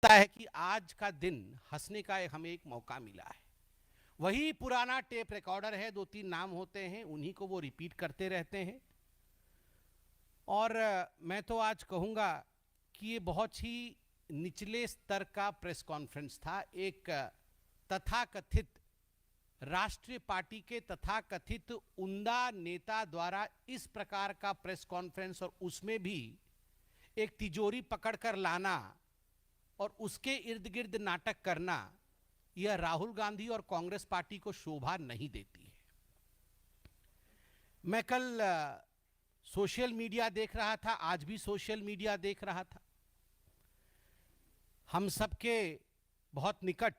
लगता है कि आज का दिन हंसने का हमें एक मौका मिला है। वही पुराना टेप रिकॉर्डर है, 2-3 नाम होते हैं, उन्हीं को वो रिपीट करते रहते हैं। और मैं तो आज कहूँगा कि ये बहुत ही निचले स्तर का प्रेस कॉन्फ्रेंस था। एक तथाकथित राष्ट्रीय पार्टी के तथाकथित उम्दा नेता द्वारा इस प्रकार का प्रेस कॉन्फ्रेंस, और उसमें भी एक तिजोरी पकड़कर लाना और उसके इर्द गिर्द नाटक करना, यह राहुल गांधी और कांग्रेस पार्टी को शोभा नहीं देती है। मैं कल सोशल मीडिया देख रहा था, आज भी सोशल मीडिया देख रहा था। हम सबके बहुत निकट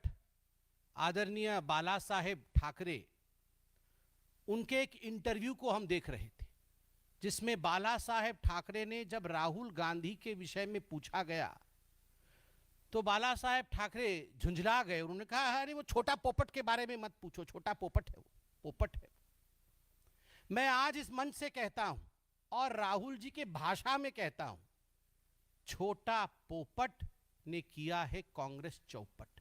आदरणीय बाला साहेब ठाकरे, उनके एक इंटरव्यू को हम देख रहे थे, जिसमें बाला साहेब ठाकरे ने जब राहुल गांधी के विषय में पूछा गया तो बाला साहेब ठाकरे झुंझला गए। उन्होंने कहा, अरे वो छोटा पोपट के बारे में मत पूछो, छोटा पोपट है वो, पोपट है। मैं आज इस मंच से कहता हूं और राहुल जी के भाषा में कहता हूं, छोटा पोपट ने किया है कांग्रेस चौपट।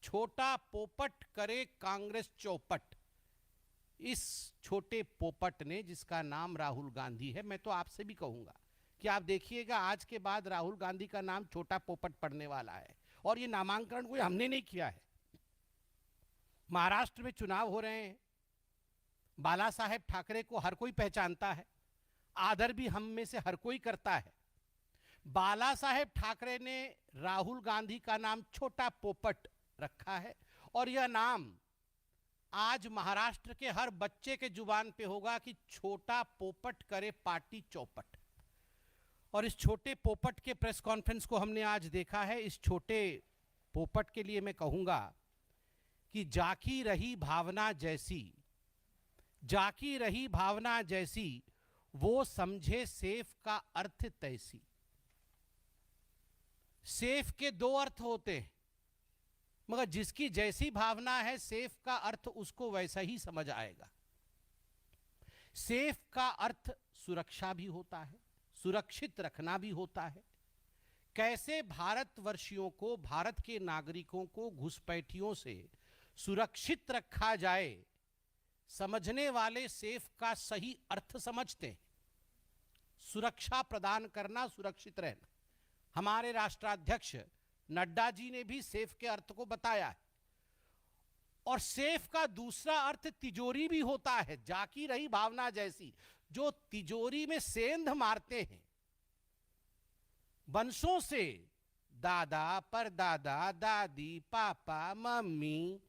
छोटा पोपट करे कांग्रेस चौपट। इस छोटे पोपट ने, जिसका नाम राहुल गांधी है, मैं तो आपसे भी कहूंगा कि आप देखिएगा आज के बाद राहुल गांधी का नाम छोटा पोपट पड़ने वाला है। और ये नामांकन कोई हमने नहीं किया है। महाराष्ट्र में चुनाव हो रहे हैं, बाला साहेब ठाकरे को हर कोई पहचानता है, आदर भी हम में से हर कोई करता है। बाला साहेब ठाकरे ने राहुल गांधी का नाम छोटा पोपट रखा है, और यह नाम आज महाराष्ट्र के हर बच्चे के जुबान पे होगा कि छोटा पोपट करे पार्टी चौपट। और इस छोटे पोपट के प्रेस कॉन्फ्रेंस को हमने आज देखा है। इस छोटे पोपट के लिए मैं कहूंगा कि जाकी रही भावना जैसी, जाकी रही भावना जैसी, वो समझे सेफ का अर्थ तैसी। सेफ के दो अर्थ होते हैं, मगर जिसकी जैसी भावना है सेफ का अर्थ उसको वैसा ही समझ आएगा। सेफ का अर्थ सुरक्षा भी होता है, सुरक्षित रखना भी होता है। कैसे भारतवर्षियों को, भारत के नागरिकों को घुसपैठियों से सुरक्षित रखा जाए, समझने वाले सेफ का सही अर्थ समझते हैं। सुरक्षा प्रदान करना, सुरक्षित रहना। हमारे राष्ट्राध्यक्ष नड्डा जी ने भी सेफ के अर्थ को बताया है। और सेफ का दूसरा अर्थ तिजोरी भी होता है, जाकी रही भावना जैसी। जो तिजोरी में सेंध मारते हैं वंशों से, दादा परदादा, दादी, पापा, मम्मी,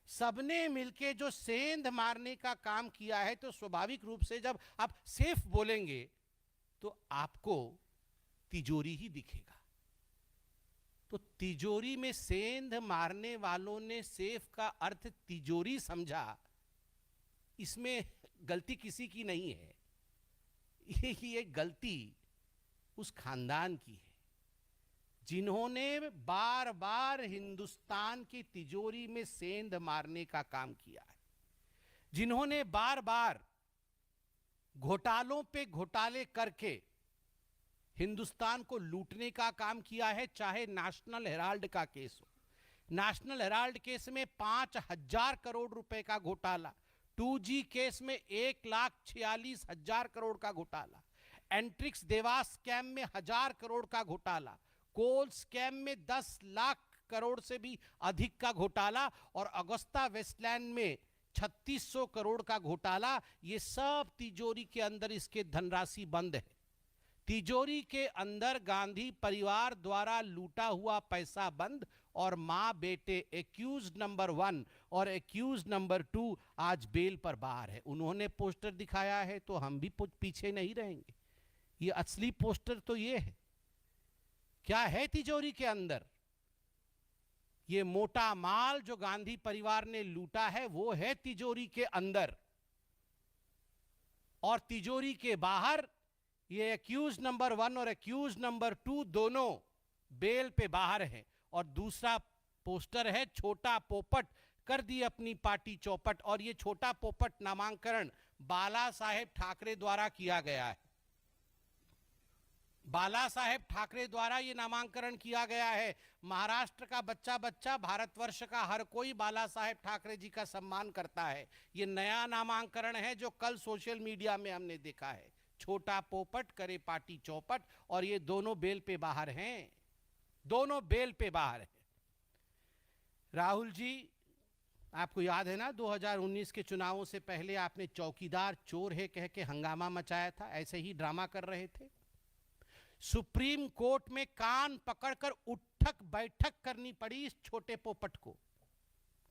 सबने मिलके जो सेंध मारने का काम किया है, तो स्वाभाविक रूप से जब आप सेफ बोलेंगे तो आपको तिजोरी ही दिखेगा। तो तिजोरी में सेंध मारने वालों ने सेफ का अर्थ तिजोरी समझा, इसमें गलती किसी की नहीं है। ये गलती उस खानदान की है जिन्होंने बार बार हिंदुस्तान की तिजोरी में सेंध मारने का काम किया है, जिन्होंने बार बार घोटालों पे घोटाले करके हिंदुस्तान को लूटने का काम किया है। चाहे नेशनल हेराल्ड का केस हो, नेशनल हेराल्ड केस में 5,000 करोड़ रुपए का घोटाला, 2G केस में 1,46,000 करोड़ का घोटाला, एंट्रिक्स देवास स्कैम में 1,000 करोड़ का घोटाला, कोल स्कैम में 10 लाख करोड़ से भी अधिक का घोटाला, और अगस्ता वेस्टलैंड में 3,600 करोड़ का घोटाला। ये सब तिजोरी के अंदर इसके धनराशि बंद है। तिजोरी के अंदर गांधी परिवार द्वारा लूटा हुआ पैसा बंद, और मां बेटे एक्यूज नंबर 1 और एक्यूज नंबर 2 आज बेल पर बाहर है। उन्होंने पोस्टर दिखाया है तो हम भी पीछे नहीं रहेंगे। ये असली पोस्टर तो ये है। क्या है तिजोरी के अंदर? ये मोटा माल जो गांधी परिवार ने लूटा है वो है तिजोरी के अंदर, और तिजोरी के बाहर ये एक्यूज नंबर 1 और एक्यूज नंबर 2 दोनों बेल पे बाहर हैं। और दूसरा पोस्टर है छोटा पोपट कर दी अपनी पार्टी चौपट, और ये छोटा पोपट नामांकन बाला साहेब ठाकरे द्वारा किया गया है। बाला साहेब ठाकरे द्वारा ये नामांकन किया गया है। महाराष्ट्र का बच्चा बच्चा, भारतवर्ष का हर कोई बाला साहेब ठाकरे जी का सम्मान करता है। ये नया नामांकन है जो कल सोशल मीडिया में हमने देखा है। छोटा पोपट करे पार्टी चौपट, और ये दोनों बेल पे बाहर हैं, दोनों बेल पे बाहर हैं। राहुल जी, आपको याद है ना 2019 के चुनावों से पहले आपने चौकीदार चोर है कह के हंगामा मचाया था, ऐसे ही ड्रामा कर रहे थे। सुप्रीम कोर्ट में कान पकड़कर उठक बैठक करनी पड़ी इस छोटे पोपट को।